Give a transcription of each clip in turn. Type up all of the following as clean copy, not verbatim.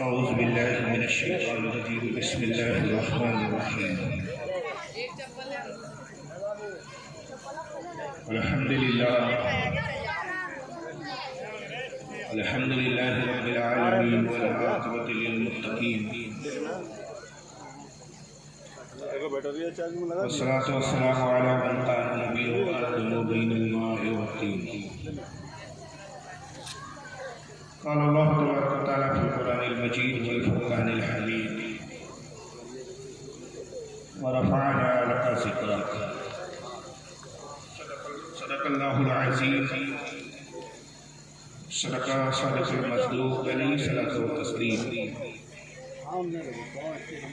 أعوذ بالله من الشيطان الرجيم بسم الله الرحمن الرحيم الحمد لله رب العالمين والعاقبة للمتقين والصلاة والسلام على من كان نبيا وآدم بين الماء والطين. قال الله تبارك وتعالى في القرآن المجيد والفرقان الحميد ورفعنا لك ذكرك. صدق الله العظيم، صدق صادق المصدوق عليه الصلاة والتسليم.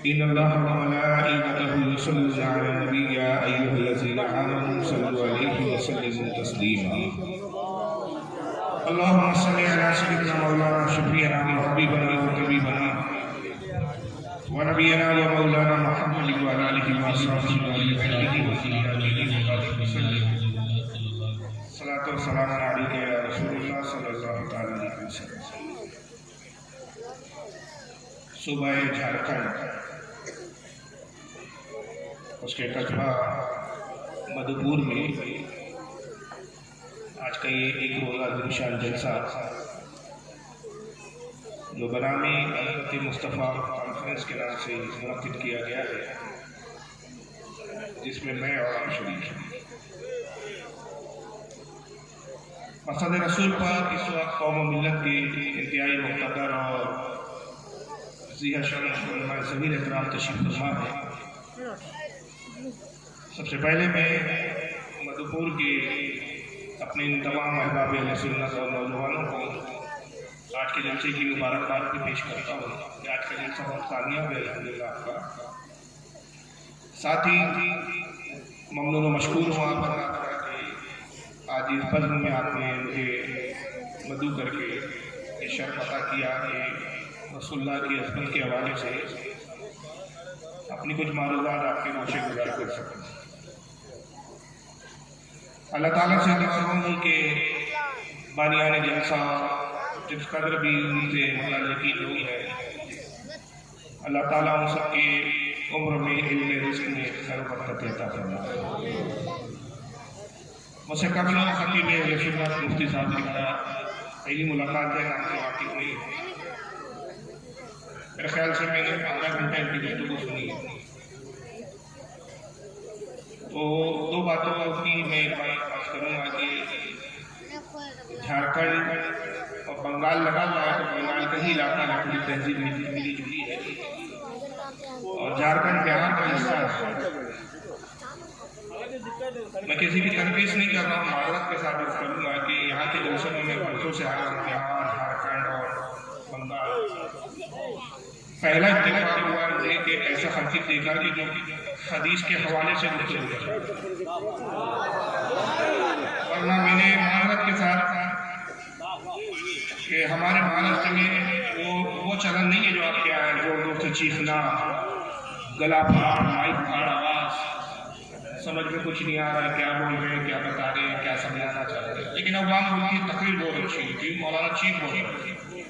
إن الله وملائكته يصلون على النبي يا أيها الذين آمنوا صلوا عليه وسلموا تسليما. اللهم صل على سيدنا مولانا شفيعنا وحبيبنا وطبيبنا ونبينا ومولانا محمد وعلى آله وصحبه وسلم. صلاۃ و سلام علیک یا رسول اللہ صلی اللہ تعالی علیہ وسلم. صوبہ جھارکھنڈ اس کے قصبہ مدھوپور میں آج کا یہ ایک روزہ نشان جلسہ جو بنامی حضرت مصطفیٰ کانفرنس کے نام سے منعقد کیا گیا ہے، جس میں میں اور آپ شریک ہیں. مقصد رسول پاک اس وقت قوم و ملت کے انتہائی مقتدر اور ذیح شرف علماء ضمیر احترام تشریف فرما ہے. سب سے پہلے میں مدھوپور کے اپنے ان تمام احباب اہل سنت اور نوجوانوں کو آج کے جلسے کی مبارکباد بھی پیش کرتا ہوں کہ آج کا جلسہ بہت کامیاب ہے الحمدللہ آپ کا. ساتھ ہی ممنون و مشکور ہوں آپ کا کہ آج اس فضل میں آپ نے مجھے مدعو کر کے یہ شرف عطا کیا کہ رسول اللہ کی عظمت کے حوالے سے اپنی کچھ معلومات آپ کے گوشے گزار کر سکوں. اللہ تعالیٰ سے دعا ہوں کہ بانیان جلسہ جس قدر بھی ان سے متعلقی ہوئی ہے، اللہ تعالیٰ ان سب کے عمر میں علم رزق میں خیر و برکت عطا فرمائے. مجھ سے قبل خطیب اہل سنت مفتی صاحب کی پہلی ملاقات ہے، آپ سے واقف نہیں ہے. میرے خیال سے میں نے آدھا گھنٹہ ان کی گفتگو سنی ہے، تو دو باتوں کی میں ایک بات کروں گا کہ جھارکھنڈ اور بنگال لگا ہوا ہے، تو بنگال کا ہی علاقہ ہے، پوری تہذیب ملی جلی ہے، اور جھارکھنڈ بہار کا حصہ ہے. میں کسی کی تنقید نہیں کر رہا ہوں، معذرت کے ساتھ کروں گا کہ یہاں کے جلسوں میں برسوں سے آیا ہوں. بہار، جھارکھنڈ اور بنگال پہلا اتفاق ہوا مجھے کہ ایسا خطیب دیکھا کہ جو حدیث کے حوالے سے گفتگو کرتا، ورنہ میں نے معذرت کے ساتھ کہ ہمارے مہاراشٹر میں وہ چلن نہیں ہے جو آپ کے آئے زور زور سے چیخنا، گلا پھاڑ، مائک پھاڑ آواز، سمجھ میں کچھ نہیں آ رہا ہے کیا بول رہے ہیں، کیا بتا رہے ہیں، کیا سمجھانا چاہ رہے ہیں. لیکن عوام ان کی تقریر بہت اچھی تھی. مولانا چیف بول رہے تھے.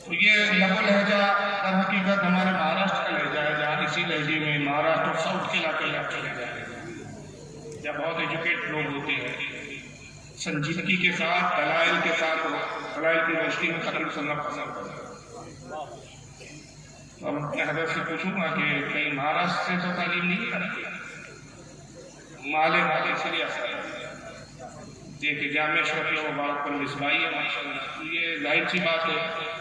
تو یہ لب و لہجہ در حقیقت ہمارے مہاراشٹر کا لہجہ ہے، جہاں اسی لہجے میں مہاراشٹر اور ساؤتھ کے علاقے میں چلے جائیں جب بہت ایجوکیٹ لوگ ہوتے ہیں سنجیدگی کے ساتھ دلائل کے ساتھ دلائل کی روشنی میں تقریر سننا پسند کرتے ہیں. اب میں حضرت سے پوچھوں گا کہ کہیں مہاراشٹر سے تو تعلیم نہیں کرتی، مالے سے ریاست دیکھیں جامعہ شرعیہ مبارک پر مصباحی ہے ماشاءاللہ. یہ ظاہر سی بات ہے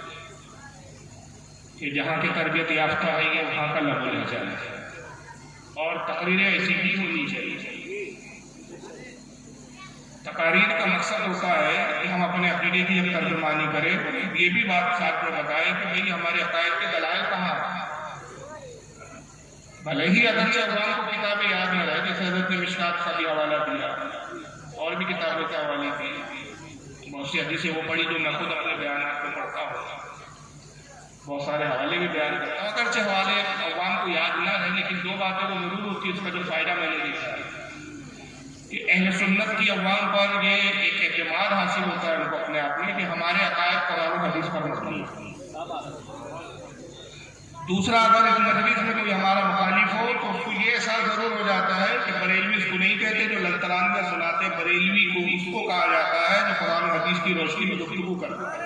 کہ جہاں کی تربیت یافتہ ہے یہ وہاں کا لب و لہجہ ہے، اور تقریریں ایسی ہی ہونی چاہیے. تقاریر کا مقصد ہوتا ہے کہ ہم اپنے عقیدے کی جب ترجمانی کریں یہ بھی بات ساتھ میں بتائیں کہ بھئی ہمارے عقائد کے دلائل کہاں ہیں. بھلے ہی اگرچہ عوام کو کتابیں یاد نہ رہے، جیسے حضرت نے مشکات کا بھی حوالہ دیا اور بھی کتابوں کے حوالے دی، بہت سی حدیثیں وہ پڑھی جو میں خود اپنے بیانات میں پڑھتا ہوں، بہت سارے حوالے بھی بیان کرتا ہوں. اگرچہ حوالے عوام کو یاد نہ رہے لیکن دو باتیں وہ ضرور ہوتی ہے. اس کا جو فائدہ میں نے دیکھا ہے کہ اہل سنت کی عوام پر یہ ایک اعتماد حاصل ہوتا ہے ان کو اپنے آپ میں کہ ہمارے عقائد قرآن و حدیث پر مبنی ہے. دوسرا، اگر اس مجلس میں کوئی ہمارا مخالف ہو تو اس کو یہ احساس ضرور ہو جاتا ہے کہ بریلوی اس کو نہیں کہتے جو للترانیہ سناتے، بریلوی کو اس کو کہا جاتا ہے جو قرآن و حدیث کی روشنی میں گفتگو کرتا ہے.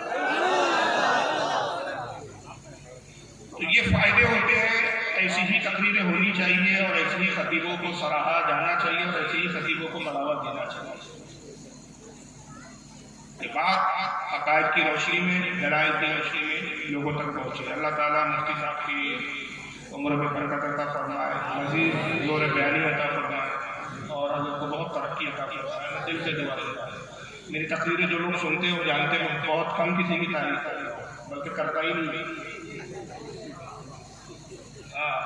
تو یہ فائدے ہوتے ہیں. ایسی ہی تقریریں ہونی چاہیے اور ایسے ہی خطیبوں کو سراہا جانا چاہیے اور ایسے ہی خطیبوں کو بڑھاوا دینا چاہیے. یہ بات عقائد کی روشنی میں، دلائل کی روشنی میں لوگوں تک پہنچے. اللہ تعالیٰ مفتی صاحب کی عمر میں برکت عطا فرمائے، مزید زور بیانی عطا فرمائے اور حضرت کو بہت ترقی عطا فرمائے. میں دل سے دعا کرتا ہوں. میری تقریریں جو لوگ سنتے ہیں وہ جانتے ہیں میں بہت کم کسی کی تعریف کرتا بلکہ کرتا ہی نہیں.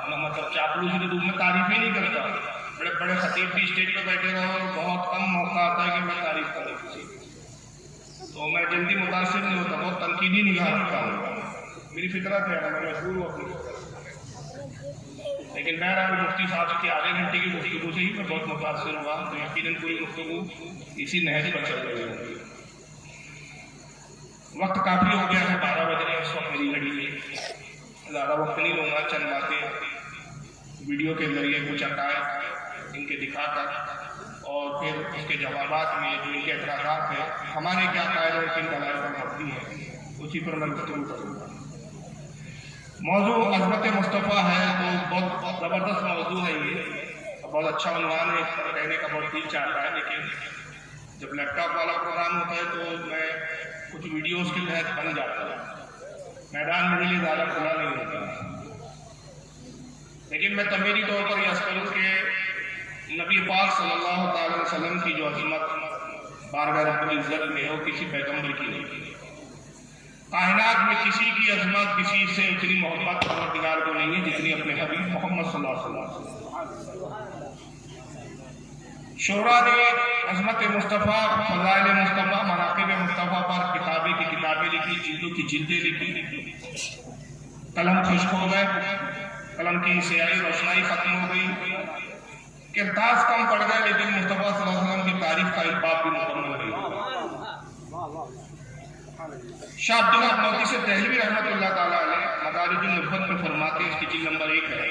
مطلب چاپلوسی کے روپ میں تعریف ہی نہیں کرتا. بڑے بڑے خطیب بھی اسٹیج پہ بیٹھے رہے اور بہت کم موقع آتا ہے کہ میں تعریف کروں کسی کی. تو میں جلدی متاثر نہیں ہوتا، بہت تنقیدی نگاہ رکھتا ہوں. میری فطرت ہے، میں مجبور ہوں اپنی فطرت. لیکن بہرحال مفتی صاحب کی آدھے گھنٹے کی گفتگو سے ہی میں بہت متاثر ہوا. تو یقیناً پوری گفتگو اسی نہج پر چل رہی ہے. وقت کافی ہو گیا ہے، 12 بج رہے ہیں اس وقت میری گھڑی میں. زیادہ وقت نہیں لوں گا. چند باتیں ویڈیو کے ذریعے کچھ عقائد ان کے دکھا کر اور پھر اس کے جوابات میں جو ان کے اعتراضات ہیں ہمارے کیا عقائد اور کن دلائل پر مبنی ہے اسی پر میں گفتگو کروں گا. موضوع عظمت مصطفیٰ ہے تو بہت زبردست موضوع ہے. یہ بہت اچھا عنوان ہے، اس پر کہنے کا بہت دل چاہتا ہے. لیکن جب لیپ ٹاپ والا پروگرام ہوتا ہے تو میں کچھ ویڈیوز کے تحت بن جاتا ہوں. میدان میرے لیے زیادہ کھلا نہیں ہوتا. لیکن میں تمیری طور پر یہ عرض کروں کہ نبی پاک صلی اللہ تعالی وسلم کی جو عظمت بارگاہ رب العزت میں ہو کسی پیغمبر کی نہیں. کائنات میں کسی کی عظمت کسی سے اتنی محبت پروردگار کو نہیں ہے جتنی اپنے حبیب محمد صلی اللہ علیہ وسلم. شعراء نے عظمت مصطفیٰ، فضائل مصطفیٰ، مناقب مصطفیٰ پر کتابیں کی کتابیں لکھی، جلدوں کی جلدیں لکھی. قلم خشک ہو گئے، قلم کی سیاہی روشنائی ختم ہو گئی، کرتاس کم پڑ گئے، لیکن مصطفیٰ صلی اللہ علیہ وسلم کی تعریف کا الباب بھی مکمل نہیں. شاہ عبداللہ موتی سے دہلوی رحمۃ اللہ تعالیٰ علیہ مدارج النبوت میں فرماتے ہیں، اس کی جلد نمبر 1 ہے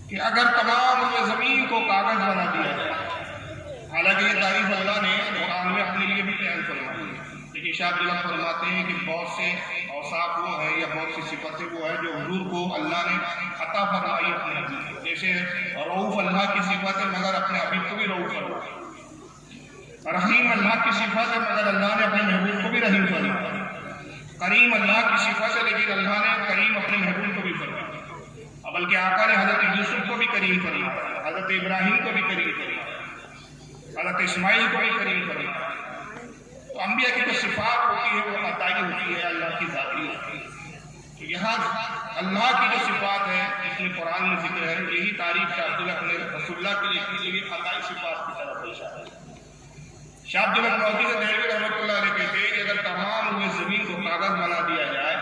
کہ اگر تمام زمین کو کاغذ بنا دیا جائے، حالانکہ یہ تعریف اللہ نے قرآن میں اپنے لیے بھی بیان فرمائی ہے، لیکن شاہ عبداللہ فرماتے ہیں کہ بہت سے اوصاف وہ ہیں یا بہت سی صفتیں وہ ہیں جو حضور کو اللہ نے عطا فرمائی اپنے حبیب. جیسے رؤوف اللہ کی صفت ہے مگر اپنے حبیب کو بھی رؤوف فرمایا. رحیم اللہ کی صفت ہے مگر اللہ نے اپنے محبوب کو بھی رحیم فرمایا. کریم اللہ کی صفت ہے لیکن اللہ نے کریم اپنے محبوب کو بھی فرمایا. بلکہ آقا نے حضرت یوسف کو بھی کریم فرمایا، حضرت ابراہیم کو بھی کریم فرمایا، حضرت اسماعیل کو بھی کریم فرمایا. تو انبیاء کی جو صفات ہوتی ہے وہ عطائی ہوتی ہے، اللہ کی ذاتی ہوتی ہے. تو یہاں اللہ کی جو صفات ہے جس میں قرآن میں ذکر ہے، یہی تعریف شاہ عبداللہ اپنے رسول اللہ کے لیے کی عطائی صفات کی طرف اشارہ ہے. شاہ عبد المعطی سے دہلوی رحمۃ اللہ علیہ کہتے ہیں کہ اگر تمام ہوئے زمین کو کاغذ بنا دیا جائے،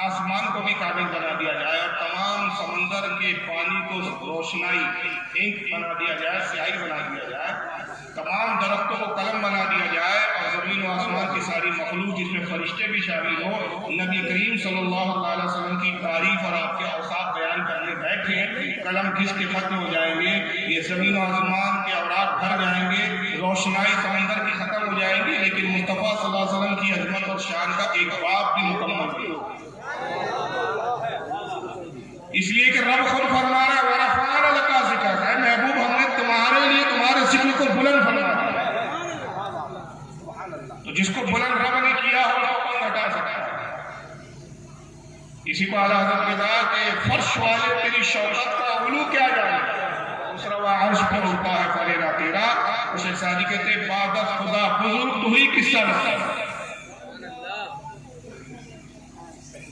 آسمان کو بھی کاغذ بنا دیا جائے، اور تمام سمندر کے پانی کو روشنائی انک بنا دیا جائے، سیاہی بنا دیا جائے، تمام درختوں کو قلم بنا دیا جائے، اور زمین و آسمان کی ساری مخلوق جس میں فرشتے بھی شامل ہوں نبی کریم صلی اللہ علیہ وسلم کی تعریف اور آپ کے اوصاف بیان کرنے بیٹھے، قلم گھس کے ختم ہو جائیں گے، یہ زمین و آسمان کے اوراق بھر جائیں گے، روشنائی سمندر کی ختم ہو جائے گی، لیکن مصطفیٰ صلی اللہ علیہ وسلم کی عظمت اور شان کا ایک باب بھی مکمل نہیں ہوگا۔ اس لیے کہ رب خود فرما رہا ہے وَرَفَعْنَا لَكَ ذِكْرَكَ، اے محبوب ہم نے تمہارے لیے تمہارے ذکر کو بلند فرما دیا۔ تو جس کو بلند رب نے کیا ہو وہ کون ہٹا سکتا ہے؟ اسی کو اعلیٰ حضرت نے کہا کہ فرش والے تیری شوکت کا علو کیا جانے، دوسرا وہ عرش پر اڑتا ہے فریرا تیرا، اسے شادی کہتے ہیں بعد از خدا بزرگ تو ہی قصہ رکھتا ہے۔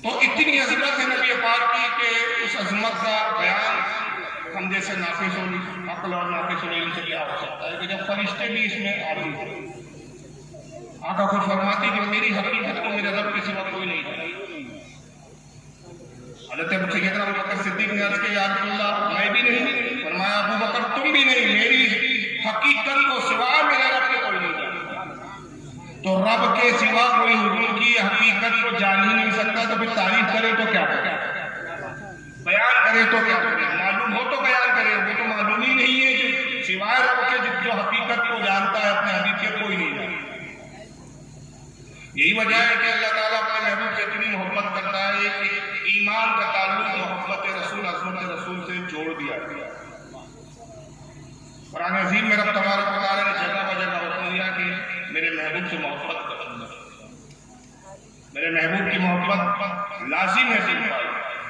تو اتنی عظمت ہے نبی پاک کی کہ اس عظمت کا بیان ہم جیسے ناقص عقل اور ناقص علم سے کیا ہو سکتا ہے کہ جب فرشتے بھی اس میں عاجز ہیں۔ آقا خود فرماتے کہ میری حقیقت کو میرے رب کے سوا کوئی نہیں جانے۔ حضرت سیدنا ابو بکر صدیق نے عرض کیا یا رسول اللہ میں بھی نہیں، فرمایا ابو بکر تم بھی نہیں، میری حقیقت کو سوا میرے رب کے کوئی نہیں جانے۔ تو رب کے سوا کوئی حضور کی حقیقت کو جان ہی نہیں سکتا، تو پھر تعریف کرے تو کیا کرے، بیان کرے تو کیا کرے، معلوم ہو تو بیان کرے، وہ تو معلوم ہی نہیں ہے جو سوائے رب کے جو حقیقت کو جانتا ہے اپنے حبیب کے کوئی نہیں جانتا۔ یہی وجہ ہے کہ اللہ تعالیٰ اپنے محبوب سے اتنی محبت کرتا ہے کہ ایمان کا تعلق محبت رسول عظمت رسول سے جوڑ دیا گیا۔ قرآن عظیم میں رب تبارک و تعالیٰ نے جگہ بجگہ حکم دیا کہ میرے محبوب سے محبت کرنا، میرے محبوب کی محبت لازم ہے دل پر،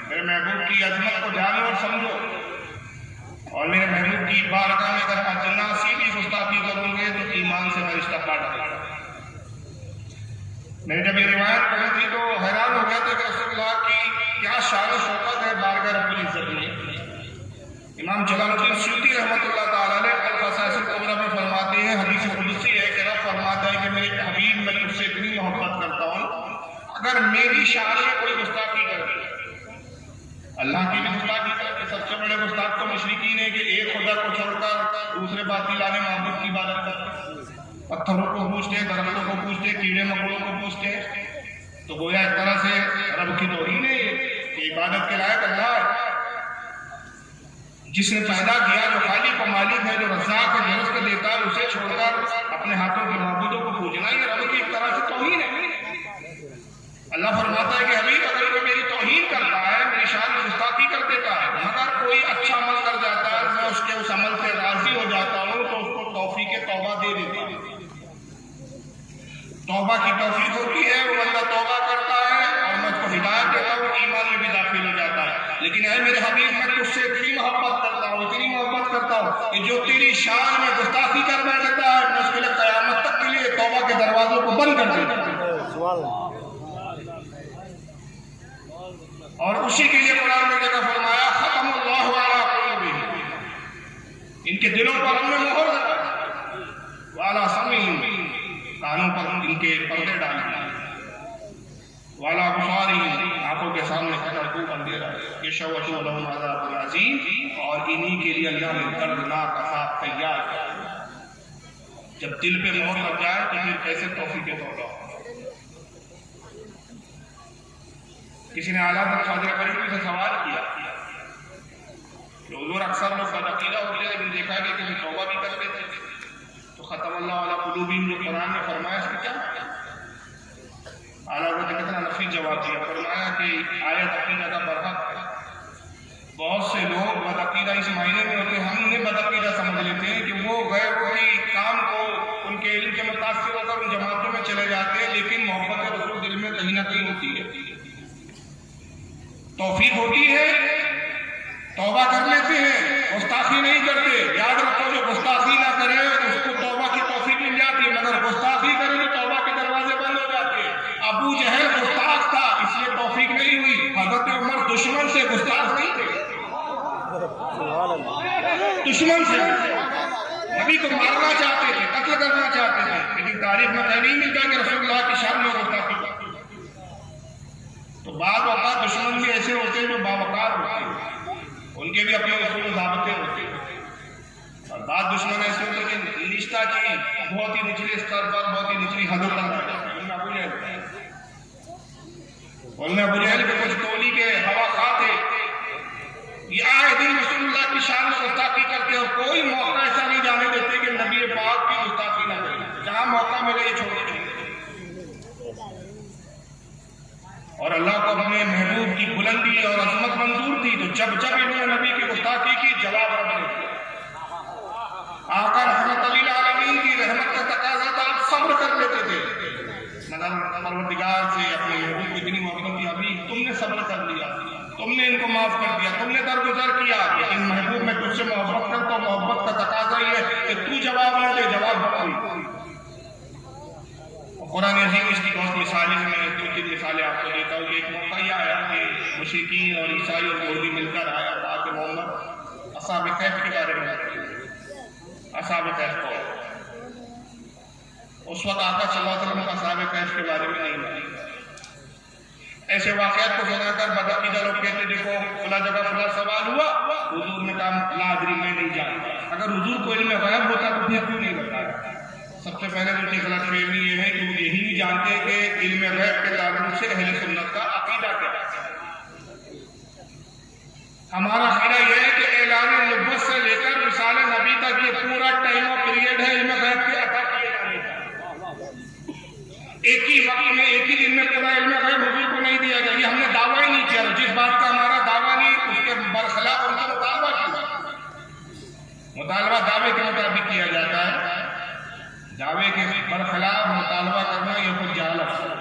میرے محبوب کی عظمت کو جانو اور سمجھو، اور میرے محبوب کی بارگاہ میں اگر ادنا سی بھی گستاخی کروں گے تو ایمان سے میں رشتہ کاٹ دوں گا۔ میں نے جب یہ روایت پڑھی تھی تو حیران ہو گیا تھا کہ رسول اللہ کی کیا شان و شوکت ہے بارگاہ رب العزت میں۔ امام جلال الدین سیوطی رحمۃ اللہ تعالیٰ نے الخصائص الکبریٰ میں فرماتے ہیں، حدیث قدسی ہے کہ رب فرماتا ہے کہ میرے حبیب میں تجھ سے اتنی محبت کرتا ہوں اگر میری شان میں کوئی گستاخی کرے، اللہ کی بھی گستاخی کرے، سب سے بڑے گستاخ تو مشرکین ہیں کہ ایک خدا کو چھوڑ کر دوسرے باطل آنے معبود کی عبادت کرتے، پتھروں کو پوچھتے، درختوں کو پوچھتے، کیڑے مکوڑوں کو پوچھتے، تو گویا ایک طرح سے رب کی توہین ہے کہ عبادت کے لائق اللہ ہے جس نے پیدا کیا، جو خالق و مالک ہے، جو رزاق ہے، جو رزق دیتا ہے، اسے چھوڑ کر اپنے ہاتھوں کے معبودوں کو پوجنا یہ رب کی ایک طرح سے توہین ہے۔ اللہ فرماتا ہے کہ حبیب اگر کوئی میری توہین کرتا ہے، میری شان میں گستاخی کر دیتا ہے، مگر کوئی اچھا عمل کر جاتا ہے، میں اس کے اس عمل سے راضی ہو جاتا ہوں تو اس کو توفیق توبہ دے دیتا ہوں۔ توبہ کی توفیق ہوتی ہے، وہ بندہ توبہ کرتا ہے اور میں اس کو ہدایت دیتا ہوں، ایمان میں بھی داخل ہو جاتا ہے۔ لیکن اے میرے حبیب میں تجھ سے اتنی محبت کرتا ہوں، اتنی محبت کرتا ہوں کہ جو تیری شان میں گستاخی کر بیٹھتا ہے میں اس کے لیے قیامت تک کے لیے توبہ کے دروازوں کو بند کر دیتا ہوں۔ اور اسی کے لیے قرآن میں جگہ فرمایا ختم اللہ علی قلوبہم، ان کے دلوں پر ہم نے مہر لگائی، وعلی سمعہم، کانوں پر ان کے پردے ڈال دیے، وعلی ابصارہم، آنکھوں کے سامنے خوب اندھیرا، یشوشوا لہم عذاب عظیم، اور انہی کے لیے اللہ نے دردناک عذاب تیار کیا۔ جب دل پہ مہر لگ جائے تو پھر کیسے توفیق توبہ۔ کسی نے اعلیٰ حضرت خواجہ بریلوی سے سوال کیا کہ حضور اکثر لوگ بدعقیدہ ہوتے ہیں لیکن دیکھا گیا کہ توبہ بھی کرتے تھے، تو ختم اللہ علی قلوبہم جو قرآن نے فرمایا اس میں کیا ہے؟ اعلیٰ حضرت نے کتنا نفی جواب دیا، فرمایا کہ آیت اپنی جگہ برحق ہے۔ بہت سے لوگ بدعقیدہ اس معنی میں ہوتے ہیں، ہم انہیں بدعقیدہ سمجھ لیتے ہیں کہ وہ غیروں کی کام کو ان کے علم کے متاثر ہو کر ان جماعتوں میں چلے جاتے ہیں، لیکن محبت رسول دل میں کہیں نہ کہیں ہوتی ہے، توفیق ہوتی ہے، توبہ کر لیتے ہیں، گستاخی نہیں کرتے۔ یاد رکھو جو گستاخی نہ کرے اس کو توبہ کی توفیق مل جاتی ہے، مگر گستاخی کرے تو توبہ کے دروازے بند ہو جاتے ہیں۔ ابو جہل گستاخ تھا اس لیے توفیق نہیں ہوئی، حضرت عمر دشمن سے گستاخ نہیں تھے، دشمن سے نبی کو مارنا چاہتے تھے، قتل کرنا چاہتے تھے، لیکن تاریخ میں کہیں نہیں ملتا کہ رسول اللہ کی شان میں گستاخی کرتے تھے۔ تو بعض اوقات دشمن بھی ایسے ہوتے ہیں جو باوقار ہوتے ہیں، ان کے بھی اپنے اصول و ضابطے ہوتے ہیں، اور بعض دشمن ایسے ہوتے ہیں کہ رشتہ کی بہت ہی نچلے استر پر، بہت ہی نچلی حدوں تک ان میں ابو جہل کے کچھ ٹولی کے ہوا خواہ تھے، یہ آئے دن رسول اللہ کی شان میں گستاخی کرتے اور کوئی موقع ایسا نہیں جانے دیتے کہ نبی پاک کی گستاخی نہ کرے، جہاں موقع ملے یہ چھوڑتے ہیں۔ اور اللہ کو اپنے محبوب کی بلندی اور عظمت منظور تھی، تو جب جب انہوں نے نبی کی گستاخی کی جواب رب نے دیا۔ آقا رحمت للعالمین کی رحمت کا تقاضا تھا، آپ صبر کر لیتے تھے، مگر پروردگار سے اپنے محبوب کی اتنی محبت کی، ابھی تم نے صبر کر لیا، تم نے ان کو معاف کر دیا، تم نے درگزر کیا، لیکن محبوب میں تجھ سے محبت کرتا ہوں، محبت کا تقاضا یہ ہے کہ تو جواب نہ دے، جواب بخوئی۔ قرآن عظیم اس کی بہت مثالیں ہیں، میں دو تین مثالیں آپ کو دیتا ہوں۔ ایک موقع یہ آیا کہ مشرکین اور عیسائی اور یہودی مل کر آیا تھا کہ محمد اصحاب کہف کے بارے میں، اصحاب کہف کو اس وقت آقا صلی اللہ علیہ وسلم اصحاب کہف کے بارے میں نہیں معلوم۔ ایسے واقعات کو سنا کر بدعقیدہ لوگ کہتے دیکھو فلاں جگہ فلاں سوال ہوا، حضور نے کہا لا ادری میں نہیں جانتا۔ اگر حضور کو علم غیب ہوتا تو پھر کیوں نہیں بتایا؟ سب سے پہلے تو غلط فہمی یہ ہے کہ وہ یہی نہیں جانتے کہ علم غیب کے تعلق سے اہل سنت کا عقیدہ کیا ہے۔ ہمارا عقیدہ یہ ہے کہ اعلان نبوت سے لے کر رسالہ نبی تک یہ پورا ٹائم اور پیریڈ ہے علم غیب کے عطا کیے جانے کا۔ ایک ہی وقت میں ایک ہی دن میں پورا علم غیب حضور کو نہیں دیا گیا، یہ ہم نے دعویٰ ہی نہیں کیا، جس بات کا ہمارا دعویٰ نہیں اس کے برخلاف ان کا مطالبہ کیا۔ مطالبہ دعوے کے مطابق کیا جاتا ہے، دعوے کے برخلاف مطالبہ کرنا یہ کچھ جہالت ہے۔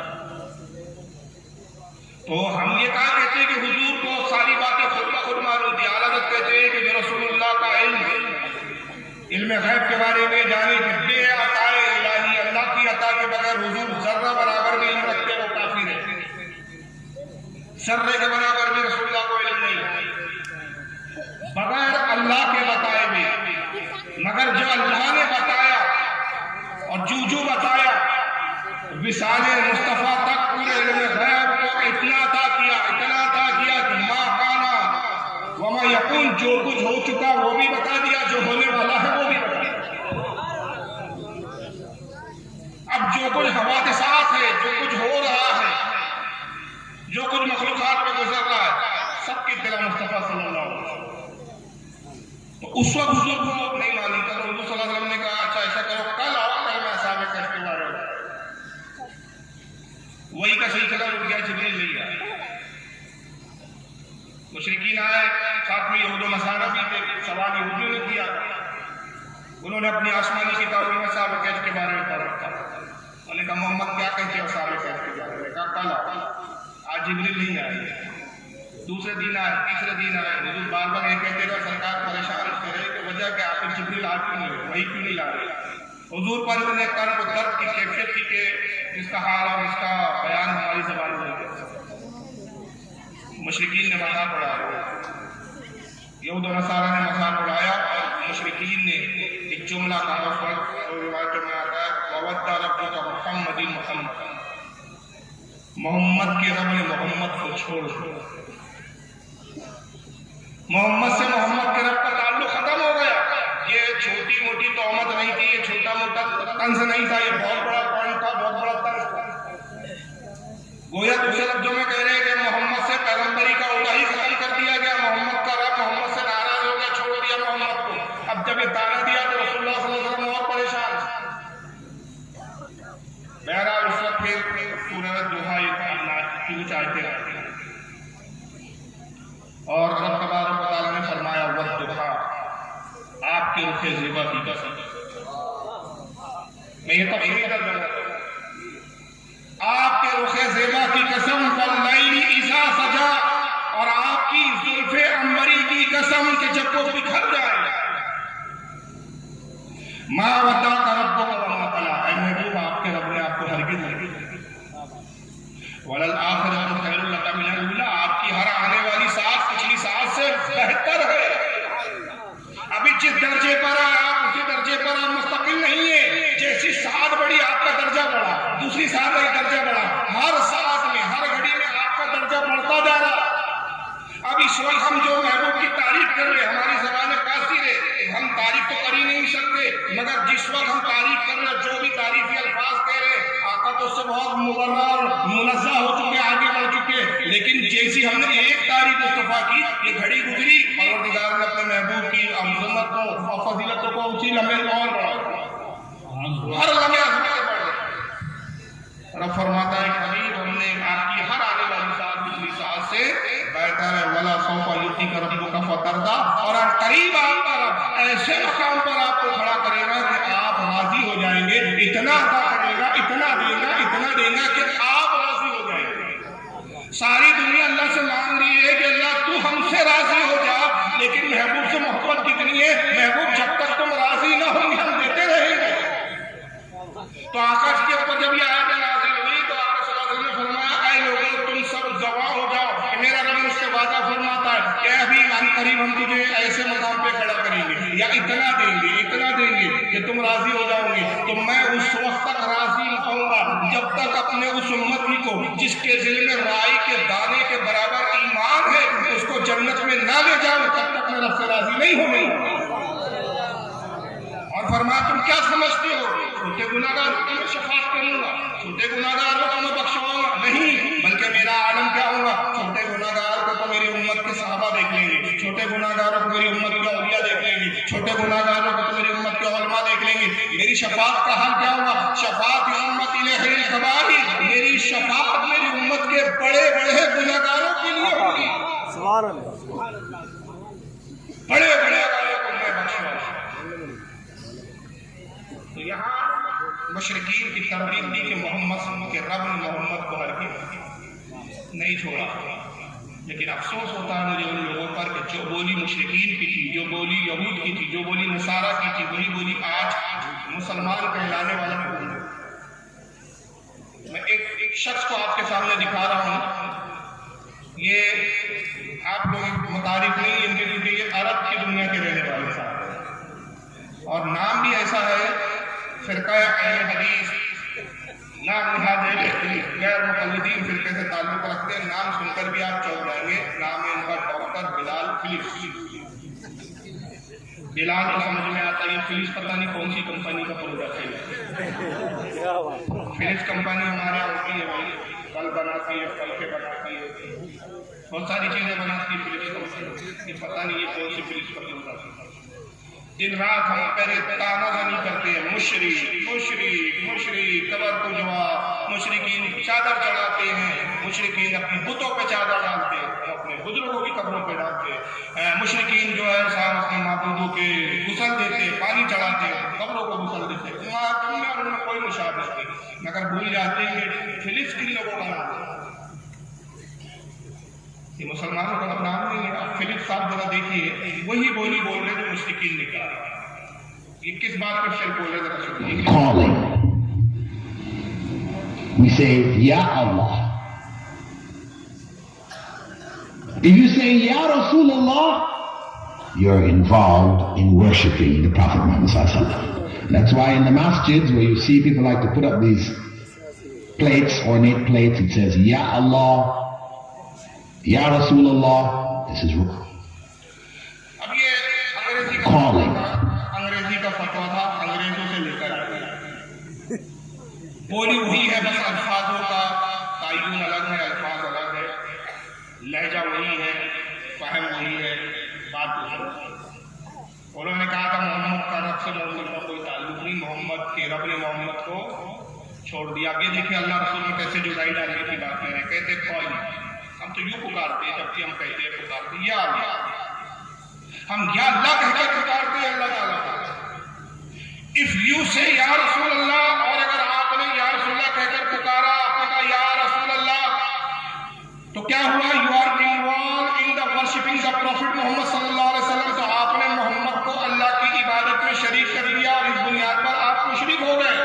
تو ہم یہ کہا کہتے ہیں کہ حضور کو ساری باتیں خود بخود معلوم تھی۔ اعلیٰ حضرت کہتے ہیں کہ جو رسول اللہ کا علم غیب کے بارے میں جانے کہ بے عطا الہی، اللہ کی عطا کے بغیر حضور ذرہ برابر بھی علم رکھتے وہ کافی ہے، ذرے کے برابر بھی رسول اللہ کو علم نہیں، بغیر اللہ کے بتائے بھی، مگر جو اللہ نے بتایا اور جو بتایا وصال مصطفیٰ تک پورے علم غیب کو اتنا عطا کیا کہ ما کانا وما یکون، جو کچھ ہو چکا وہ بھی بتا دیا، جو ہونے والا ہے وہ بھی بتا دیا۔ اب جو کچھ حوادثات ہے، جو کچھ ہو رہا ہے، جو کچھ مخلوقات میں گزر رہا ہے، سب کی اطلاع مصطفیٰ صلی اللہ علیہ وسلم۔ تو اس وقت حضور کو نہیں معلوم تھا، تو حضور صلی اللہ علیہ وسلم نے کہا اچھا ایسا کرو کل آؤ، کل میں اصحاب کہف کے بارے میں۔ وہی کا سلسلہ رک گیا، جبریل نہیں آیا، مشرکین آئے، ساتھ میں یہود و نصارہ بھی تھے، سوال یہودیوں نے کیا، انہوں نے اپنی آسمانی کتابوں میں اصحاب کہف کے بارے میں پڑھ رکھا، انہوں نے کہا محمد کیا کہتے ہیں اصحاب کہف کے بارے میں؟ کہا کل آؤ۔ آج جبریل نہیں آئے، دوسرے دن آئے، تیسرے دن آئے، حضور بار بار یہ کہتے رہے، سرکار پریشان ہوتے رہے کہ وجہ کیا، آخر جبریل آ کیوں نہیں، وہی کیوں نہیں لا رہے؟ حضور پر انہوں نے قلب و درد کی کیفیت کی کہ اس کا حال اور اس کا بیان ہماری زبان میں نہیں کر سکتے۔ مشرکین نے مذاق اڑایا، یہود و نصارہ نے مذاق اڑایا، اور مشرکین نے ایک جملہ کہا، اس وقت روایتوں میں آتا ہے وَوَدَّ رَبُّكَ مُحَمَّدٍ مُحَمَّدٍ، محمد کے رب نے محمد کو چھوڑ دیا، محمد سے محمد کے رب کا تعلق ختم ہو گیا۔ یہ چھوٹی موٹی تہمت نہیں تھی، یہ چھوٹا موٹا طنز نہیں تھا، یہ بہت بڑا پوائنٹ تھا، بہت بڑا طنز تھا۔ گویا دوسرے لفظوں میں کہہ رہے ہیں کہ محمد سے پیغمبری کا عہدہ ہی ختم کر دیا گیا، محمد کا رب محمد سے ناراض ہو گیا، چھوڑ دیا محمد کو۔ اب جب یہ تانا دیا تو رسول اللہ صلی اللہ علیہ وسلم اور پریشان۔ بہرحال اس وقت پھر سورۃ دوحہ کچھ آیتیں آئی اور رب تبارک و تعالیٰ نے فرمایا والضحیٰ، آپ کے رخ زیبا کی قسم، میں یہ تفسیر کر رہا ہوں، آپ کے رخ زیبا کی قسم واللیل اذا سجا، اور آپ کی زلف عنبری کی قسم کہ جب وہ بکھر جائے، ما ودعک ربک وما قلی، اے محبوب آپ کے رب نے آپ کو ہرگز وَلَلْآخِرَةُ خَيْرٌ لَكَ مِنَ الْأُولَىٰ، آپ کی ہر آنے والی سانس پچھلی سانس سے بہتر ہے۔ ابھی جس درجے پر آپ اسی درجے پر حساب ایک درجہ بڑھا، ہر ساتھ میں ہر گھڑی میں آپ کا درجہ بڑھتا جا رہا۔ اب اس وقت ہم جو محبوب کی تعریف کر رہے ہیں، ہماری زبان قاصر ہے، ہم تعریف تو کر ہی نہیں سکتے، مگر جس وقت ہم تعریف کر رہے ہیں، جو بھی تعریفی الفاظ کہہ رہے ہیں، آقا تو اس سے بہت مبرہ اور منزہ ہو چکے، آگے بڑھ چکے، لیکن جیسی ہم نے ایک تعریف مصطفیٰ کی، یہ گھڑی گزری، پروردگار نے اپنے محبوب کی عظمتوں اور فضیلتوں کو اسی لمحے اور بڑھا، ہر لمحے عظمتیں بڑھ گئی۔ رب فرماتا ہے حبیب، ہم نے آپ کی ہر آنے والی ساتھ پچھلی ساتھ سے بہتر ہے، وَلَا سَوْفَ يُؤْتِيكَ رَبُّكَ فَتَرْضَىٰ، اور قریب آپ کا رب ایسے مقام پر آپ کو کھڑا کرے گا کہ آپ راضی ہو جائیں گے، اتنا عطا کرے گا، اتنا دے گا، اتنا دے گا کہ آپ راضی ہو جائیں گے۔ ساری دنیا اللہ سے مانگ رہی ہے کہ اللہ تو ہم سے راضی ہو جا، لیکن محبوب سے محبت کتنی ہے، محبوب جب تک تم راضی نہ ہوں گے ہم دیتے رہیں گے۔ تو آکاش کے اوپر جب یہ آیت نازل ہوئی تو آقا صلی اللہ علیہ وسلم نے فرمایا اے لوگوں تم سب گواہ ہو جاؤ کہ میرا رب مجھ سے وعدہ فرماتا ہے کہ ابھی ان قریب ہم تجھے ایسے مقام پہ کھڑا کریں گے یا اتنا دیں گے کہ تم راضی ہو جاؤ گے، تو میں اس وقت تک راضی نہیں ہوں گا جب تک اپنے اس امتی کو جس کے دل میں رائی کے دانے کے برابر ایمان ہے اس کو جنت میں نہ لے جاؤں، تب تک میں رب سے راضی نہیں ہوں گا۔ اور فرمایا تم کیا سمجھتے ہو چھوٹے گناہگاروں کو میں شفاعت کروں گا، چھوٹے گناہگاروں کو میں بخشواؤں گا؟ نہیں، بلکہ میرا عالم کیا ہوگا، چھوٹے گناہگار کو تو میری امت کے صحابہ دیکھ لیں گے، چھوٹے گناہگاروں کو میری امت کے اولیاء دیکھ لیں گے، چھوٹے گناہگاروں کو تو میری امت کے علماء دیکھ لیں گے۔ میری شفاعت کا حال کیا ہوگا، شفاعت امت الیہ الکبائر، میری شفاعت میری امت کے بڑے بڑے گناہگاروں کے لیے ہوگی، سبحان اللہ، بڑے بڑے گناہگاروں کو میں بخشوں گا۔ تو یہاں مشرکین کی ترغیب دی کہ محمد کے رب نے محمد کو ہرگز نہیں چھوڑا، لیکن افسوس ہوتا ہے مجھے ان لوگوں پر کہ جو بولی مشرکین کی تھی، جو بولی یہود کی تھی، جو بولی نصارہ کی تھی، وہی بولی آج مسلمان کہلانے والا کون ہے۔ میں ایک شخص کو آپ کے سامنے دکھا رہا ہوں، یہ آپ لوگ متعارف نہیں ان کے کیونکہ یہ عرب کی دنیا کے رہنے والے صاحب ہیں، اور نام بھی ایسا ہے فرقہ اہل حدیث، نام نہاد غیر مقلدین فرقے سے تعلق رکھتے ہیں، نام سن کر بھی آپ چوک جائیں گے۔ نام ہے ان کا ڈاکٹر بلال فلپس۔ بلال تو سمجھ میں آتا ہے یہ فلپس پتہ نہیں کون سی کمپنی کا پروڈکٹ ہے، فلپس کمپنی ہمارے یہاں ہوتی ہے بھائی، بل بناتی ہے، پنکھے بناتی ہے، بہت ساری چیزیں بناتی ہے فلپس کمپنی، یہ پتہ نہیں یہ کون سی فلپس کا پروڈکٹ ہے۔ دن رات ہم پہلے تانا زنی کرتے ہیں، مشرک قبر کو جوا، مشرکین چادر چڑھاتے ہیں، مشرکین اپنی بتوں پہ چادر ڈالتے ہیں، اپنے بزرگوں کی قبروں پہ ڈالتے ہیں، مشرکین جو ہے صاحب اپنے معبودوں کے غسل دیتے ہیں، پانی چڑھاتے ہیں، قبروں کو غسل دیتے ہیں، تم میں اور ان میں کوئی مشابہت نہیں، مگر بھول جاتے ہیں کہ فلپس کن لوگوں کا نام ہے، یہ مسلمانوں کا نام نہیں ہے۔ آپ فلپس صاحب ذرا دیکھیے وہی بولی بول رہے جو مشرکین نے کہا، یہ کس بات پر شرک بول رہے ذرا سنیے۔ Calling. We say, Ya Allah. If you say, Ya Rasulullah, you're involved in worshiping the Prophet Muhammad Sallallahu Alaihi Wasallam. That's why in the masjids where you see people like to put up these plates, ornate plates, it says, Ya Allah, Ya Rasulullah, this is wrong. اب یہ انگریزی کا فتویٰ تھا، انگریزوں سے لے کر آئے، بولی وہی ہے، بس الفاظوں کا تعین الگ ہے، الفاظ الگ ہے، لہجہ وہی ہے، فہم وہی ہے، بات وہی ہے۔ انہوں نے کہا تھا محمد کا رب سے محمد کا کوئی تعلق نہیں، محمد کے رب نے محمد کو چھوڑ دیا۔ اب یہ دیکھیں اللہ رسول میں کیسے جدائی ڈالنے کی بات کر رہے ہیں، کہتے قول، ہم تو یوں پکارتے ہیں جبکہ ہم کہتے ہیں پکارتے یا اللہ، ہم یا اللہ کہہ کر پکارتے ہیں اللہ تعالیٰ کو۔ If you say یا رسول اللہ، اور اگر آپ نے یا رسول اللہ کہہ کر پکارا، آپ نے کہا یا رسول اللہ، تو کیا ہوا؟ You are involved in the worshipping the Prophet محمد صلی اللہ علیہ وسلم، تو آپ نے محمد کو اللہ کی عبادت میں شریک کر دیا، اور اس بنیاد پر آپ مشرک ہو گئے۔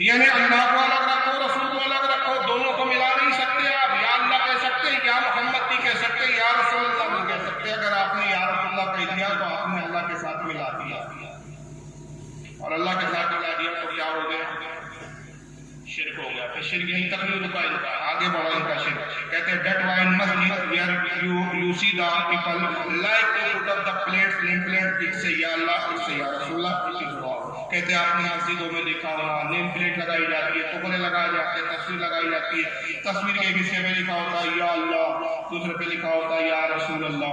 یعنی اللہ کو الگ رکھو، رسول کو الگ رکھو، دونوں کو ملا نہیں سکتے آپ، یا اللہ کہہ سکتے یا محمد نہیں کہہ سکتے، یا رسول اللہ نہیں کہہ سکتے۔ اگر آپ نے یا رسول اللہ کہہ دیا تو آپ نے اللہ کے ساتھ ملا دیا، اور اللہ کے ساتھ ملا دیا تو کیا ہو گیا؟ شرک یہیں تک نہیں رکا ان کا، آگے بڑھا ان کا شرک. کہتے ہیں that wine must be where you see the people like to put up the plates, name plate, ایک سے یا اللہ ایک سے یا رسول اللہ ایک سے دعا. کہتے ہیں آپ نے مسجدوں میں دیکھا ہوگا نیم پلیٹ لگائی جاتی ہے، ٹکڑے لگائے جاتے ہیں، تصویر لگائی جاتی ہے، تصویر کے حصے میں لکھا ہوتا ہے یا اللہ، دوسرے پہ لکھا ہوتا ہے یا رسول اللہ.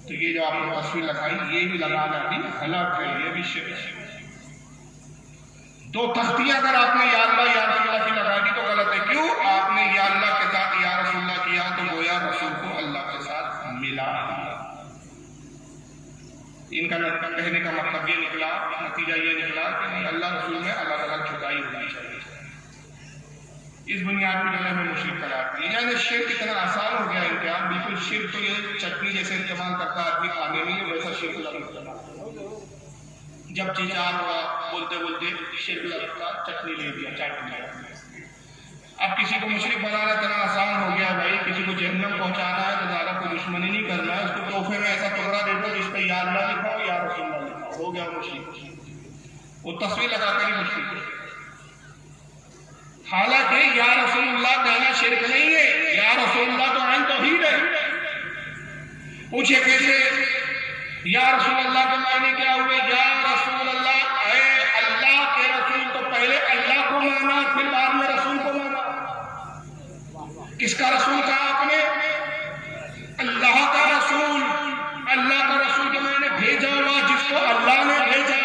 تو یہ جو آپ نے تصویر لگائی یہ بھی لگانا بھی غلط ہے، یہ بھی شرک ہے. دو تختیاں اگر آپ نے یا اللہ یا رسول اللہ کی لگا دی تو غلط ہے. کیوں؟ آپ نے یا اللہ کے ساتھ یا رسول اللہ کیا تو گویا رسول کو اللہ کے ساتھ ملا. ان کا کہنے کا مطلب یہ نکلا، نتیجہ یہ نکلا کہ نہیں اللہ رسول میں الگ الگ جدائی ہونی چاہیے. اس بنیاد پر جو ہے ہمیں مشرک قرار دیا. یعنی شرک اتنا آسان ہو گیا امتحان، بالکل شرک تو یہ چٹنی جیسے استعمال کرتا ہے آدمی کھانے میں، ویسا شرک لگتا. جب چیچار ہوا بولتے بولتے شرک لگتا، چٹنی لے دیا، چاٹ لیا. اب کسی کو مشرک بنانا اتنا آسان ہو گیا بھائی، کسی کو جہنم پہنچانا ہے تو زیادہ کوئی دشمنی نہیں کرنا ہے، اس کو تحفے میں ایسا ٹکڑا دے دو جس پہ یا اللہ لکھا ہو یا رسول اللہ لکھا ہو، ہو گیا مشرک. وہ تصویر لگا کر ہی مشرک. حالانکہ یا رسول اللہ کہنا شرک نہیں ہے، یا رسول اللہ تو عین توحید ہے. پوچھے کیسے؟ یا رسول اللہ کے معنی کیا ہوئے؟ یا رسول اللہ، اے اللہ کے رسول. تو پہلے اللہ کو مانا پھر بعد میں رسول کو مانا. کس کا رسول کہا آپ نے؟ اللہ کا رسول. اللہ کا رسول کے معنی بھیجا ہوا جس کو اللہ نے بھیجا.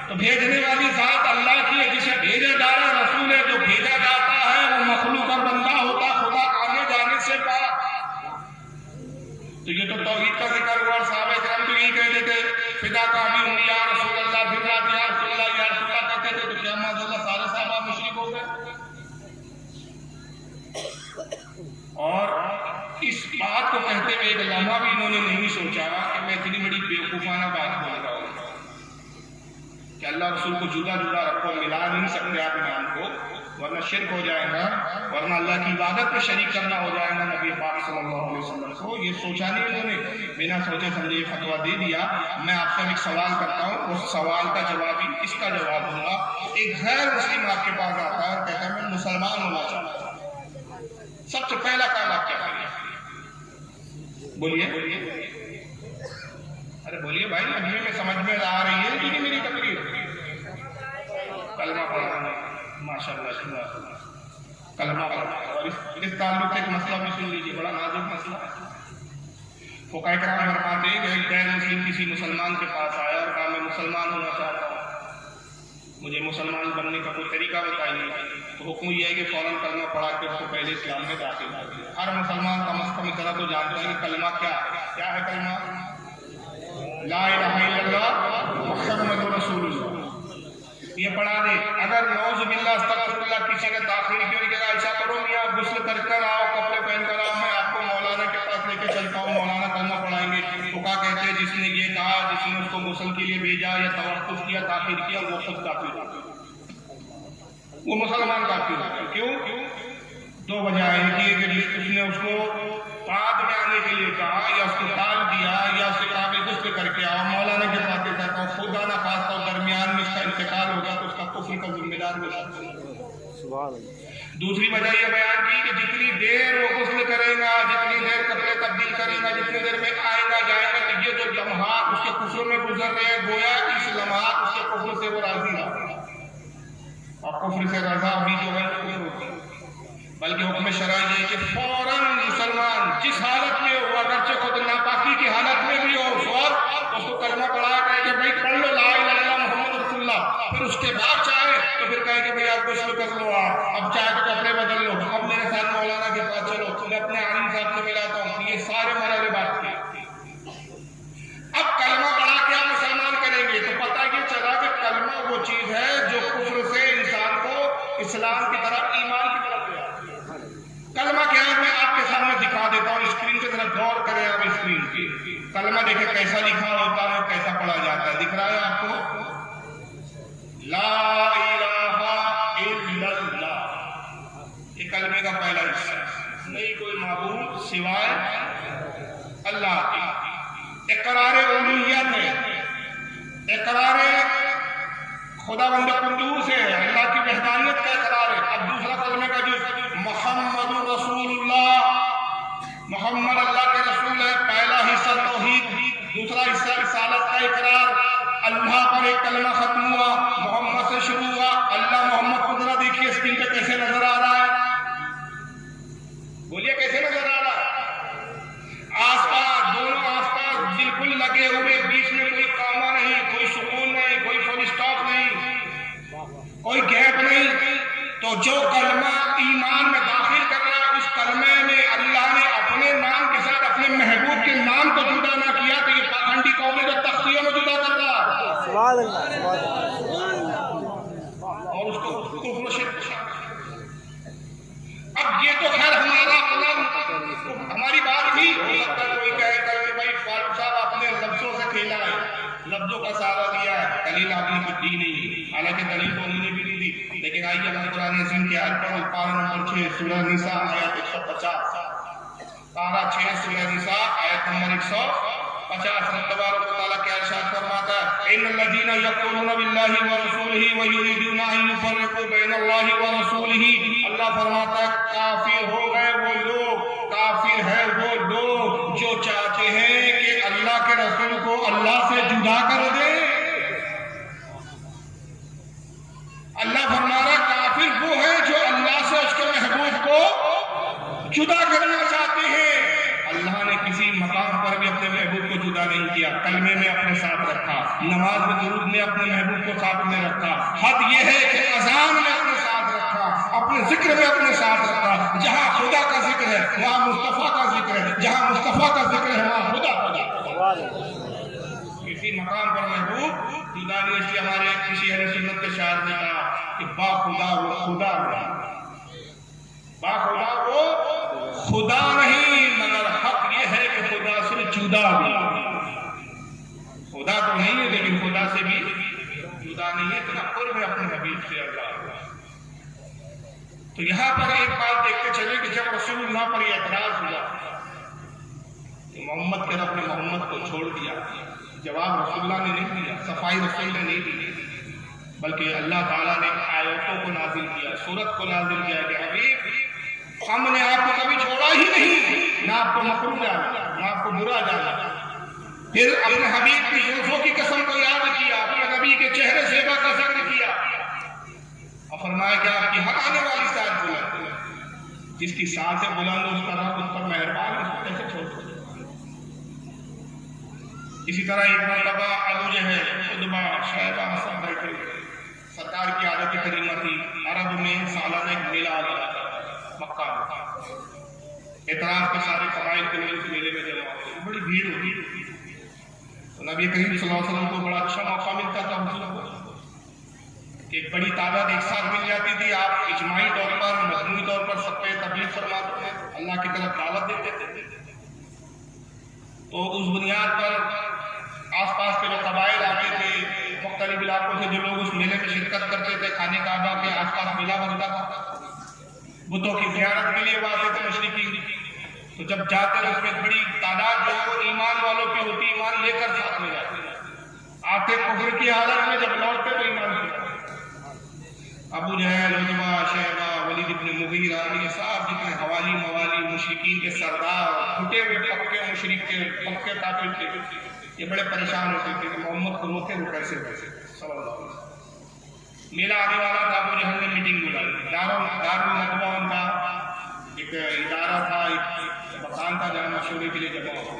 تو بھیجنے والی ذات اللہ کی ہے، جسے بھیجا جا رہا رسول ہے. جو بھیجا جاتا ہے وہ مخلوق اور بندہ ہوتا، خدا آنے جانے سے پاک. تو یہ تو توحید کا ذکر ہوا. صحابہ کرام تو یہی کہتے تھے فدا کا بھی ہوں یا رسول اللہ، پھر رات یا رسول اللہ یا رسول اللہ کہتے تھے. تو کیا معاذ اللہ سارے صحابہ مشرک ہو گئے؟ اور اس بات کو کہتے ہوئے ایک لمحہ بھی انہوں نے نہیں سوچا کہ میں اتنی بڑی بیوقوفانہ بات بول رہا ہوں کہ اللہ رسول کو جدا جدا رکھو، ملا نہیں سکتے آپ نام کو، ورنہ شرک ہو جائے گا، ورنہ اللہ کی عبادت میں شریک کرنا ہو جائے گا نبی پاک صلی اللہ علیہ وسلم کو. یہ سوچا نہیں انہوں نے، بنا سوچے سمجھے یہ فتویٰ دے دیا. میں آپ سے ایک سوال کرتا ہوں، اس سوال کا جواب ہی اس کا جواب دوں گا. ایک غیر مسلم آپ کے پاس آتا ہے اور کہتا ہے میں مسلمان ہونا چاہتا ہوں. سب سے پہلا کام آپ کیا کریں؟ بولیے ارے بولیے بھائی، ابھی میں سمجھ میں آ رہی ہے کہ میری تقریر. کلمہ پڑھنا، ماشاء اللہ کلمہ پڑھنا. اور اس تعلق سے ایک مسئلہ بھی سن لیجیے، بڑا نازک مسئلہ ہے. فقہاء کرام فرماتے ہیں کہ ایک غیر مسلم کسی مسلمان کے پاس آیا اور کہا میں مسلمان ہونا چاہتا ہوں، مجھے مسلمان بننے کا کوئی طریقہ بتائیے. تو حکم یہ ہے کہ فوراً کلمہ پڑھا کے اس کو پہلے اسلام میں داخل کر دیا. ہر مسلمان کم از کم اتنا تو جانتا ہے کہ کلمہ کیا ہے. کیا ہے کلمہ؟ لا الہ الا اللہ محمد رسول اللہ. یہ پڑھا دے. اگر نعوذ باللہ استغفر اللہ کسی نے تاخیر کیوں کہ ایسا کرو میاں غسل کر کر آؤ، کپڑے پہن کر آؤ، میں آپ کو مولانا کے پاس لے کے چلتا ہوں، مولانا کلمہ پڑھائیں گے. فقہاء کہتے ہیں جس نے یہ کہا، جس نے اس کو غسل کے لیے بھیجا یا توقف کیا، تاخیر کیا، وہ خود کافر ہے، وہ مسلمان کافر ہے. کیوں؟ دو وجہ ہے کہ اس نے اس کو پاک میں آنے کے لیے کہا، یا اس کو ٹال دیا، یا اس نے کہا کہ غسل کر کے آؤ، مولانا کے پاس لے جاتا ہوں، خدا نہ خاص طور درمیان میں اس کا انتقال ہو گیا تو اس کا کفر کا ذمہ دار وہ شخص ہے. دوسری وجہ یہ بیان کی کہ جتنی دیر وہ غسل کرے گا، جتنی دیر کپڑے تبدیل کرے گا، جتنی دیر میں آئے گا جائے گا، تو یہ جو لمحات اس کے کفر میں گزر رہے ہیں، گویا اس لمحات اس کے کفر سے وہ راضی رہا. اور کفر سے رضا بھی جو ہے کفر ہوتی ہے. بلکہ حکم شرعی یہ ہے کہ فوراً مسلمان جس حالت میں ہو، اگرچہ خود ناپاکی کی حالت میں بھی ہو، اس کو کلمہ پڑھا کہے کہ بھائی پڑھ لو لا الہ الا اللہ محمد رسول اللہ. پھر اس کے بعد چاہے تو پھر کہے کہ بھائی آپ غسل کر لو، اب چاہے تو کپڑے بدل لو، اب میرے ساتھ مولانا کے پاس چلو، میں اپنے عالم صاحب سے ملاتا ہوں. یہ سارے مرحلے بات کے. اب کلمہ پڑھا کے آپ مسلمان کریں گے تو پتہ یہ چلا کہ کلمہ وہ چیز ہے جو کفر سے انسان کو اسلام کی طرف، ایمان کی طرف لے آتی ہے. کلمہ کیا ہے میں آپ کے سامنے دکھا دیتا ہوں، اسکرین کی طرف غور کریں آپ. اسکرین کی کلمہ دیکھیں کیسا لکھا ہوتا ہے، کیسا پڑھا جاتا ہے. دکھ رہا ہے آپ کو؟ لا الہ الا اللہ، یہ کلمے کا پہلا حصہ. نہیں کوئی معبود سوائے اللہ کی. اقرار الوہیت ہے، اقرار خدا بند قدوس ہے، اللہ کی وحدانیت کا اقرار ہے. اب دوسرا کلمہ کلمہ ایمان میں داخل کر رہا ہے، اس کلمے میں اللہ نے اپنے نام کے ساتھ اپنے محبوب کے نام کو جدا نہ کیا تو یہ پاکھنڈی قوم کو تختیوں میں جدا کر رہا ہے سبحان اللہ اور اس کو کفر و شرک شامل۔ اب یہ تو خیر ہماری بات تھی، ہو سکتا ہے کوئی کہے کہ بھائی فاروق صاحب آپ نے لفظوں سے کھیلا ہے، لفظوں کا سہارا دیا ہے، دلیل آپ نے کچھ دی نہیں، حالانکہ دلیل تو انہوں نے بھی نہیں دی، لیکن آئیے اللہ قرآن عظیم کی آیت پڑھو، پارہ نمبر 6 سورہ نساء آیت 150، پارہ 6 سورہ نساء آیت نمبر 150، رب تبارک و تعالیٰ کیا ارشاد فرماتا ہے، ان الذین یکفرون باللہ ورسولہ ویریدون ان یفرقوا بین اللہ ورسولہ، اللہ فرماتا ہے کافر ہو گئے وہ لوگ، کافر ہے وہ لوگ جو چاہتے ہیں کہ اللہ کے رسول کو اللہ سے جدا کر دے۔ اللہ فرما رہا کافر وہ ہے جو اللہ سے اس کے محبوب کو جدا کرنا چاہتے ہیں۔ اللہ نے کسی مقام پر بھی اپنے محبوب کو جدا نہیں کیا، کلمے میں اپنے ساتھ رکھا، نماز میں درود میں اپنے محبوب کو ساتھ میں رکھا، حد یہ ہے کہ اذان میں اپنے ساتھ رکھا، اپنے ذکر میں اپنے ساتھ رکھا، جہاں خدا کا ذکر ہے وہاں مصطفیٰ کا ذکر ہے، جہاں مصطفیٰ کا ذکر ہے وہاں خدا کسی مقام پر محبوب جدا نہیں، اس لیے ہمارے کسی اہل سنت کے شاعر نے کہا کہ با خدا وہ خدا نہیں، با خدا وہ خدا نہیں، مگر حق یہ ہے کہ خدا سے جدا بھی، خدا تو نہیں ہے لیکن خدا سے بھی جدا نہیں ہے، اتنا قرب ہے اپنے حبیب سے اللہ۔ تو یہاں پر ایک بات دیکھتے چلے کہ جب رسول اللہ پر یہ اعتراض ہوا کہ محمد کے رب نے محمد کو چھوڑ دیا، جواب رسول اللہ نے نہیں دیا، صفائی رسول نے نہیں دی، بلکہ اللہ تعالیٰ نے آیتوں کو نازل کیا، سورت کو نازل کیا کہ حبیب ہم نے آپ کو کبھی چھوڑا ہی نہیں، نہ آپ کو مکروہ جانا نہ آپ کو برا جانا۔ پھر اپنے حبیب کی زلفوں کی قسم کو یاد کیا، اپنے نبی کے چہرے زیبا کا ذکر کیا اور فرمایا کہ آپ کی ہر آنے والی ساتھ بلند ہے، جس کی ساتھ سے بلند ہو اس کا رب اس پر مہربان ہے، اس کو کیسے چھوڑ سکتے۔ اسی طرح ایک مرتبہ ابو جہل، عتبہ، شیبہ سب بیٹھے ہوئے، سرکار کی عادت کریمہ تھی، عرب میں سالانہ ایک میلہ لگا مکہ میں، اعتراف کے سارے قبائل کے لوگ اس میلے میں جمع ہوتے، بڑی بھیڑ ہوتی، تو نبی کریم صلی اللہ علیہ وسلم کو بڑا اچھا موقع ملتا تھا حضور کو کہ ایک بڑی تعداد ایک ساتھ مل جاتی تھی، آپ اجماعی طور پر مجموعی طور پر سب پہ تبلیغ فرماتے تھے، اللہ کی طرف دعوت دیتے تھے۔ تو اس بنیاد پر آس پاس کے جو قبائل آتے تھے، مختلف علاقوں سے جو لوگ اس میلے میں شرکت کرتے تھے، خانہ کعبہ کے آس پاس میلہ بنتا تھا، بتوں کی زیارت کے لیے وہ آتے تھے مشرکین، تو جب جاتے تو اس میں بڑی تعداد جو ایمان والوں کی ہوتی، ایمان لے کر ساتھ میں جاتے، آتے کفر کی حالت میں، جب لوٹتے تو ایمان کی حالت۔ ابو جہل، عتبہ، شیبہ، ولید ابن مغیرہ، یہ صاحب جتنے حوالی موالی مشرکین کے سردار، پھٹے ہوئے پکے مشرک کے پکے کافر تھے، یہ بڑے پریشان ہوتے تھے کہ محمد کو روکے وہ کیسے صلی اللہ علیہ وسلم۔ میلہ آنے والا تھا، ابو جہل نے میٹنگ بلائی، دارالندوہ ان کا ایک ادارہ تھا، ایک مکان تھا جہاں مشورے کے لیے جمع ہو۔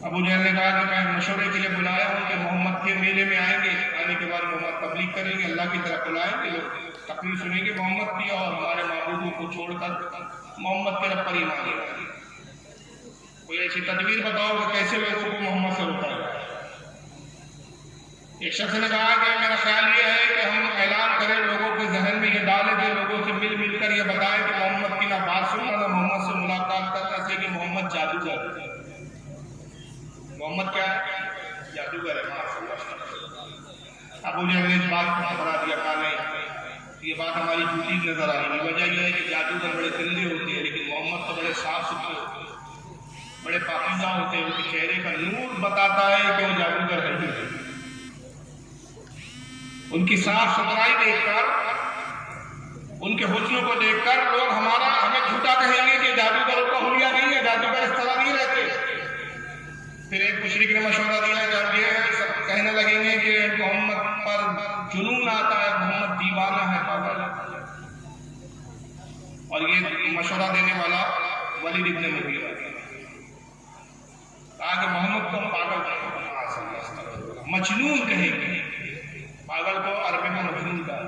ابو جہل نے کہا کہ میں مشورے کے لیے بلایا ہوں کہ محمد کے میلے میں آئیں گے، آنے کے بعد محمد تبلیغ کریں گے، اللہ کی طرف بلائیں گے، لوگ تقریر سنیں گے محمد کی اور ہمارے معبودوں کو چھوڑ کر محمد کے رب پر ایمان لے آئیں گے۔ کوئی ایسی تدبیر بتاؤ کہ کیسے لوگوں کو محمد سے روکا جائے۔ ایک شخص نے کہا کہ میرا خیال یہ ہے کہ ہم اعلان کریں، لوگوں کے ذہن میں یہ ڈالیں کہ لوگوں سے مل کر یہ بتائیں کہ محمد کی نہ بات سننا نہ محمد سے ملاقات کرنا، سے کہ محمد جادوگر ہے۔ محمد کیا ہے؟ جادوگر ہے۔ ابو جہل نے اس بات کو ٹھکرا دیا، کہا نہیں، یہ بات ہماری جھوٹی نظر آ رہی ہے، وجہ یہ ہے کہ جادوگر بڑے گندے ہوتے ہیں لیکن محمد تو بڑے صاف ستھرے ہوتے ہیں، بڑے پاکیزہ ہوتے ہیں، ان کے چہرے کا نور بتاتا ہے کہ وہ جادوگر ہے ہی نہیں۔ ان کی صاف ستھرائی دیکھ کر، ان کے حسن کو دیکھ کر لوگ ہمیں جھوٹا کہیں گے کہ جادوگروں کا حلیہ نہیں ہے، جادوگر اس طرح نہیں رہتے۔ پھر ایک مشرک نے مشورہ دیا، جب یہ سب کہنے لگیں گے کہ محمد پر جنون آتا ہے، محمد دیوانہ ہے، پاگل ہے، اور یہ مشورہ دینے والا ولید ابن مغیرہ کہا کہ محمد کو پاگل مجنون کہیں گے، پاگل کو عربی میں مجنون کہا،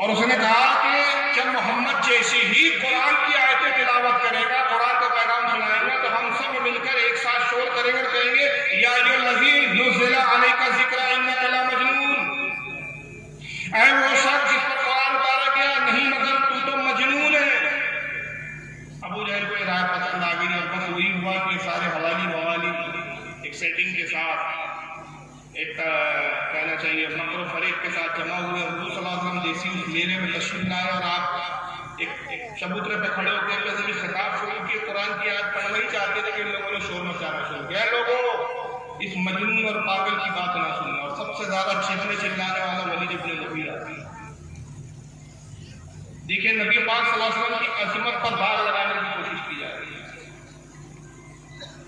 اور اس نے کہا کہ جب محمد جیسی ہی قرآن کی آیتیں تلاوت کرے گا، قرآن کا پیغام سنائے گا، تو ہم سب مل کر ایک ساتھ شور کریں گے اور کہیں گے یا ایھا الذی نزل علیک الذکر انک لمجنون، اے وہ شخص جس پر قرآن اتارا گیا، نہیں مگر تو مجنون ہے۔ ابو جہل کو یہ رائے پسند آ گئی اور بس وہی ہوا کہ سارے حوالی موالی ایک سیٹنگ کے ساتھ، ایک کہنا چاہیے مکر و فریب کے ساتھ جمع ہوئے، حضور صلی اللہ علیہ وسلم جیسی اس میلے میں تشریف لائے اور آپ ایک چبوترے پہ کھڑے ہو کے بھی خطاب شروع کیے، قرآن کی آیت پڑھنا ہی چاہتے تھے کہ ان لوگوں نے شور مچانا شروع کیا۔ لوگوں اس مجنون اور پاگل کی بات نہ سننا، اور سب سے زیادہ چیخنے چلانے والا ولید ابن مغیرہ۔ دیکھیں نبی پاک صلی اللہ علیہ وسلم کی عظمت پر داغ لگانے کی کوشش کی جا رہی ہے۔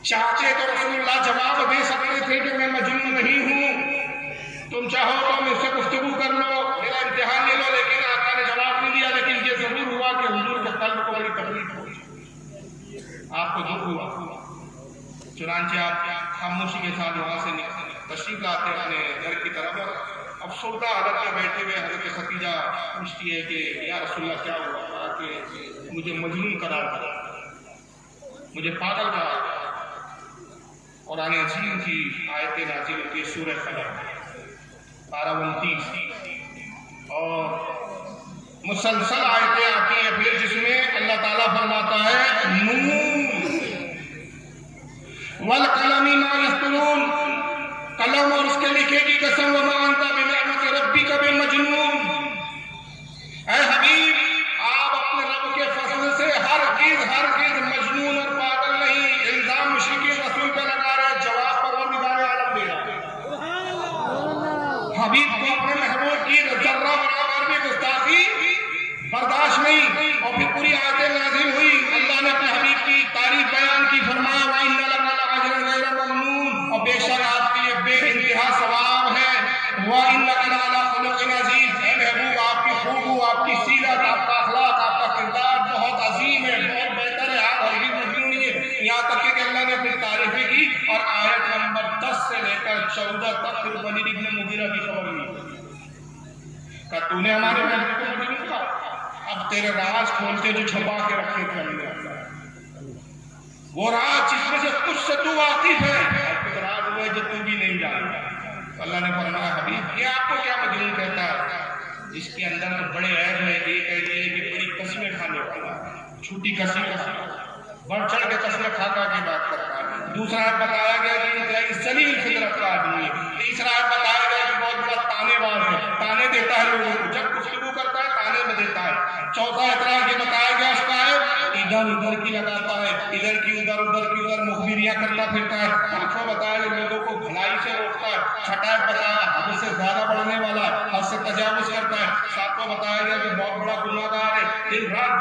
چاہتے تو رسول اللہ جواب دے سکتے تھے کہ میں مجنون نہیں ہوں، تم چاہو تو مجھ سے گفتگو کر لو، میرا امتحان لے لو، لیکن آقا نے جواب نہیں دیا۔ لیکن یہ ضرور ہوا کہ حضور کے قلب کو بڑی تکلیف ہوئی، آپ کو دکھ ہوا، چنانچہ آپ خاموشی کے ساتھ وہاں سے تشریف لاتے اپنے گھر کی طرف، اور افسردہ حالت میں بیٹھے ہوئے حضرت خدیجہ پوچھتی ہے کہ یا رسول اللہ کیا ہوا؟ کہا کہ مجھے مجنون قرار دیا، مجھے پاگل قرار دیا۔ قرآن عظیم کی آیتیں نازل ہوتی ہے سورہ فلق 12-29، اور مسلسل آیتیں آتی ہیں پھر جس میں اللہ تعالیٰ فرماتا ہے نون والقلم ما یسطرون، قلم اور اس کے لکھے کی قسم، وما انت بنعمت ربک بمجنون۔ اے حبیب آپ اپنے رب کے فضل سے ہرگز مجنون اور پاگل نہیں۔ الزام مشرکین رسول پہ لگا رہے، جواب پروردگار عالم دے رہا ہے۔ حبیب کو اپنے محبوب کی ذرہ برابر بھی گستاخی برداشت نہیں، اور پھر پوری آیتیں نازل ہوئی۔ اللہ نے اپنے حبیب کی تعریف بیان کی، فرمایا وَإِنَّ لَكَ لَأَجْرًا غَيْرَ مَمْنُونٍ، اور بے شک آپ کے لیے بے انتہا ثواب ہے۔ وَإِنَّكَ لَعَلَىٰ خُلُقٍ عَظِيمٍ، اے محبوب آپ کی خوبو، آپ کی سیرت، آپ کا اخلاق، آپ کا کردار بہت عظیم ہے، بہت بہتر ہے، آپ ہرگز مجنون نہیں ہے۔ یہاں تک کہ اللہ نے پھر تعریفیں کی، اور آیت نمبر 10 سے لے کر 14 تک پھر ولید ابن مغیرہ کی خبر لی کہ تو نے ہمارے نبی کو مجنون کہا، اب تیرے راز کھولتے جو چھپا کے رکھے تھے ہم نے، وہ راز جس میں سے کچھ سے تو واقف ہے، اور کچھ راز ہوئے جو تو بھی نہیں جانتا۔ اللہ نے فرمایا حبیب یہ آپ کو کیا مجنون کہتا ہے؟ اس کے اندر تو بڑے عیب ہے، ایک ہے یہ کہ بڑی قسمیں کھانے والا ہے، چھوٹی قسمیں بڑھ چڑھ کے قسمیں کھا کے بات کرتا ہے۔ دوسرا بتایا گیا کہ انتہائی ذلیل فطرت کا آدمی ہے۔ تیسرا بتایا گیا کہ بہت بڑا تانے باز ہے، تانے دیتا ہے لوگوں کو، جب گفتگو کرتا ہے تانے میں دیتا ہے۔ چوتھا اعتراض یہ بتایا گیا اس کا ہے ادھر ادھر کی لگاتا ہے، ادھر کی ادھر مخبریاں کرتا پھرتا ہے۔ پانچواں بتایا کہ لوگوں کو بھلائی سے روکتا ہے۔ چھٹا بتایا حد سے زیادہ بڑھنے والا ہے، حد سے تجاوز کرتا ہے۔ ساتواں بتایا گیا کہ بہت بڑا گناہگار ہے، دن رات